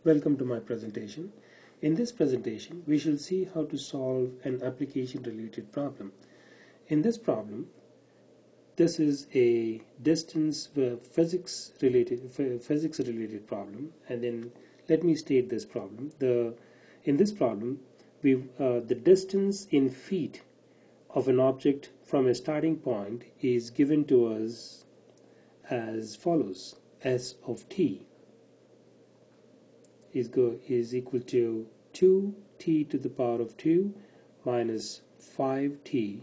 Welcome to my presentation. In this presentation, we shall see how to solve an application-related problem. In this problem, this is a distance physics-related problem, and then let me state this problem. In this problem, the distance in feet of an object from a starting point is given to us as follows: S of t is equal to 2t to the power of 2 minus 5t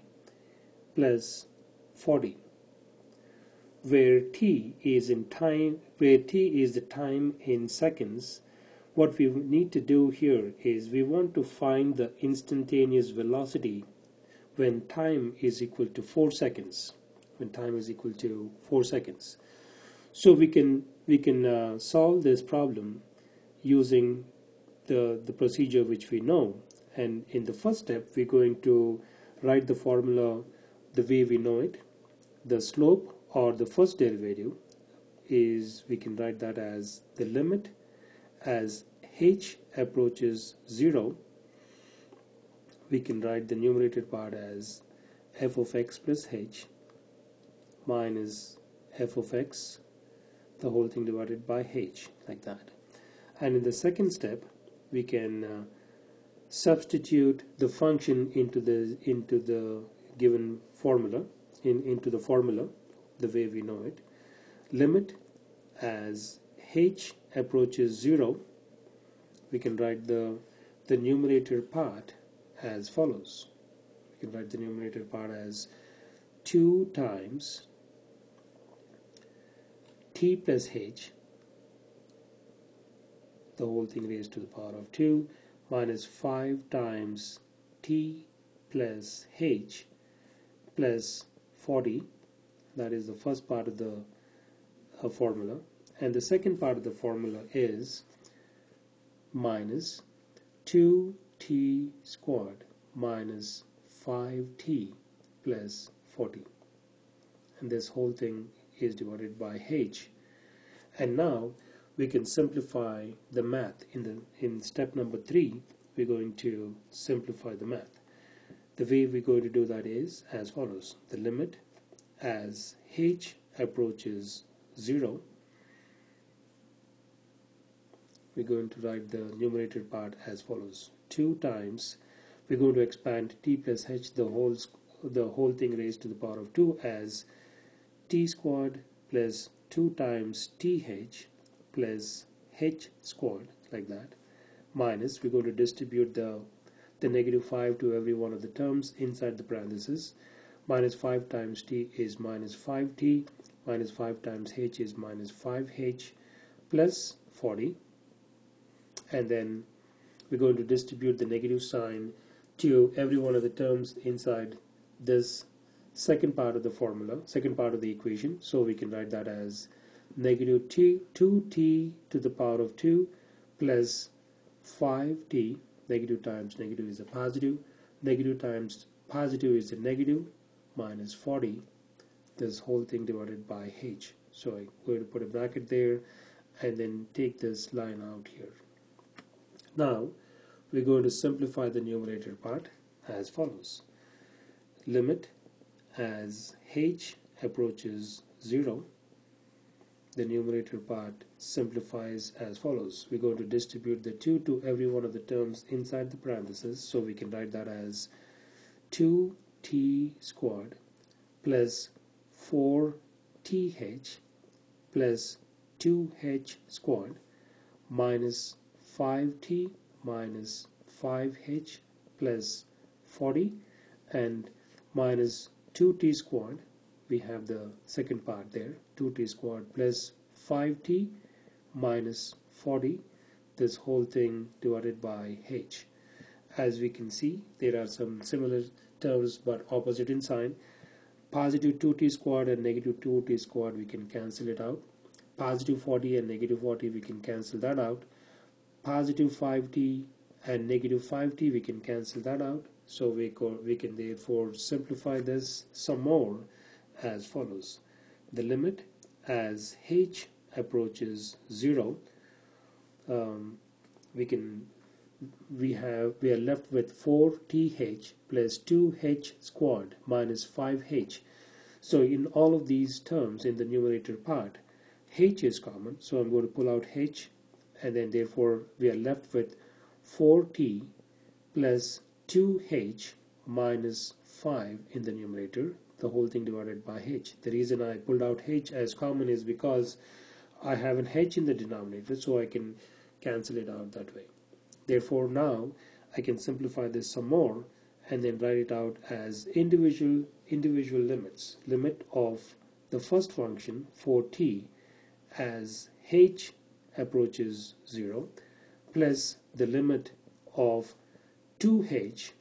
plus 40, where t is the time in seconds. What we need to do here is we want to find the instantaneous velocity when time is equal to 4 seconds. So we can solve this problem using the procedure which we know. And in the first step, we're going to write the formula the way we know it. The slope, or the first derivative, is, we can write that as the limit as h approaches 0. We can write the numerator part as f of x plus h minus f of x, the whole thing divided by h, like that. And in the second step, we can substitute the function into the given formula, into the formula the way we know it. Limit as h approaches 0. We can write the numerator part as follows. We can write the numerator part as 2 times t plus h, the whole thing raised to the power of 2, minus 5 times t plus h plus 40. That is the first part of the formula. And the second part of the formula is minus 2t squared minus 5t plus 40. And this whole thing is divided by h. And now we can simplify the math. In step number 3, we're going to simplify the math. The way we're going to do that is as follows: the limit as h approaches 0. We're going to write the numerator part as follows: 2 times, we're going to expand t plus h, the whole thing raised to the power of 2, as t squared plus 2 times th plus h squared, like that, minus, we're going to distribute the negative 5 to every one of the terms inside the parentheses. Minus 5 times t is minus 5t, minus 5 times h is minus 5h plus 40. And then we're going to distribute the negative sign to every one of the terms inside this second part of the formula, second part of the equation. So we can write that as negative 2t to the power of 2 plus 5t. Negative times negative is a positive, negative times positive is a negative, minus 40, this whole thing divided by h. So I'm going to put a bracket there and then take this line out here. Now we're going to simplify the numerator part as follows: limit as h approaches 0. The numerator part simplifies as follows: we're going to distribute the 2 to every one of the terms inside the parentheses. So we can write that as 2t squared plus 4th plus 2h squared minus 5t minus 5h plus 40, and minus 2t squared. We have the second part there, 2t squared plus 5t minus 40, this whole thing divided by h. As we can see, there are some similar terms but opposite in sign. Positive 2t squared and negative 2t squared, we can cancel it out. Positive 40 and negative 40, we can cancel that out. Positive 5t and negative 5t, we can cancel that out. So we can therefore simplify this some more as follows: the limit as h approaches 0, we can we are left with 4th plus 2h squared minus 5h. So in all of these terms in the numerator part, h is common, so I'm going to pull out h, and then therefore we are left with 4t plus 2h minus 5 in the numerator, the whole thing divided by h. The reason I pulled out h as common is because I have an h in the denominator, so I can cancel it out that way. Therefore now I can simplify this some more and then write it out as individual limits. Limit of the first function 4t as h approaches 0 plus the limit of 2h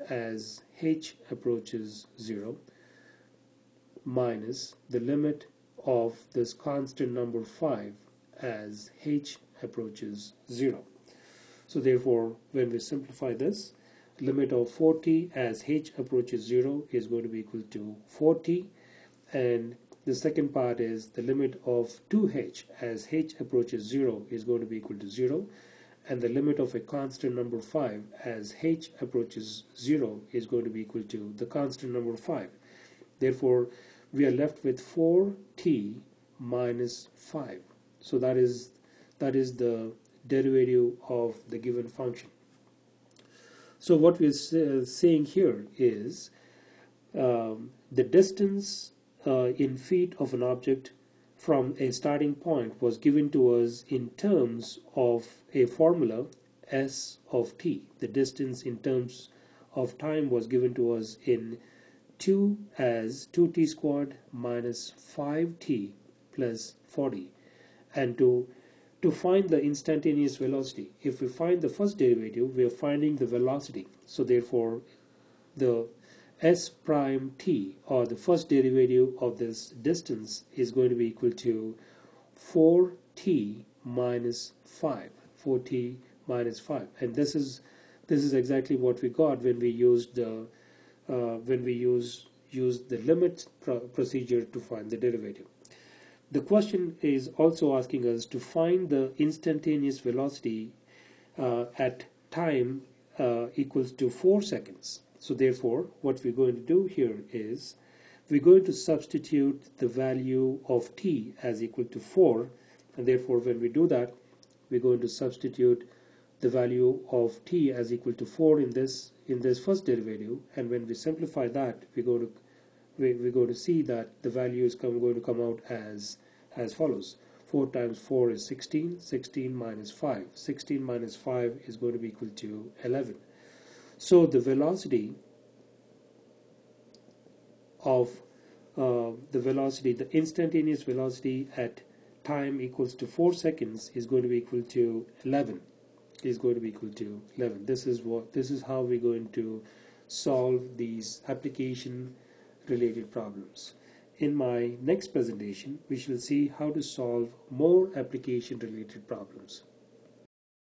as h approaches 0 minus the limit of this constant number 5 as h approaches 0. So therefore, when we simplify this, limit of 4t as h approaches 0 is going to be equal to 4t, and the second part is the limit of 2h as h approaches 0 is going to be equal to 0, and the limit of a constant number 5 as h approaches 0 is going to be equal to the constant number 5. Therefore, we are left with 4t minus 5. So that is the derivative of the given function. So what we're saying here is the distance in feet of an object from a starting point was given to us in terms of a formula s of t. The distance in terms of time was given to us in 2 as 2t squared minus 5t plus 40. And to find the instantaneous velocity, if we find the first derivative, we are finding the velocity. So therefore, the s prime t, or the first derivative of this distance, is going to be equal to 4t minus 5. 4t minus 5, and this is exactly what we got when we used the used the limit procedure to find the derivative. The question is also asking us to find the instantaneous velocity at time equals to 4 seconds. So therefore, what we're going to do here is we're going to substitute the value of t as equal to 4, and therefore when we do that, we're going to substitute the value of t as equal to 4 in this first derivative, and when we simplify that, we're going to see that the value is going to come out as follows. 4 times 4 is 16. 16 minus 5. 16 minus 5 is going to be equal to 11. So the velocity of the instantaneous velocity at time equals to 4 seconds is going to be equal to 11. This is how we're going to solve these application related problems. In my next presentation, we shall see how to solve more application related problems.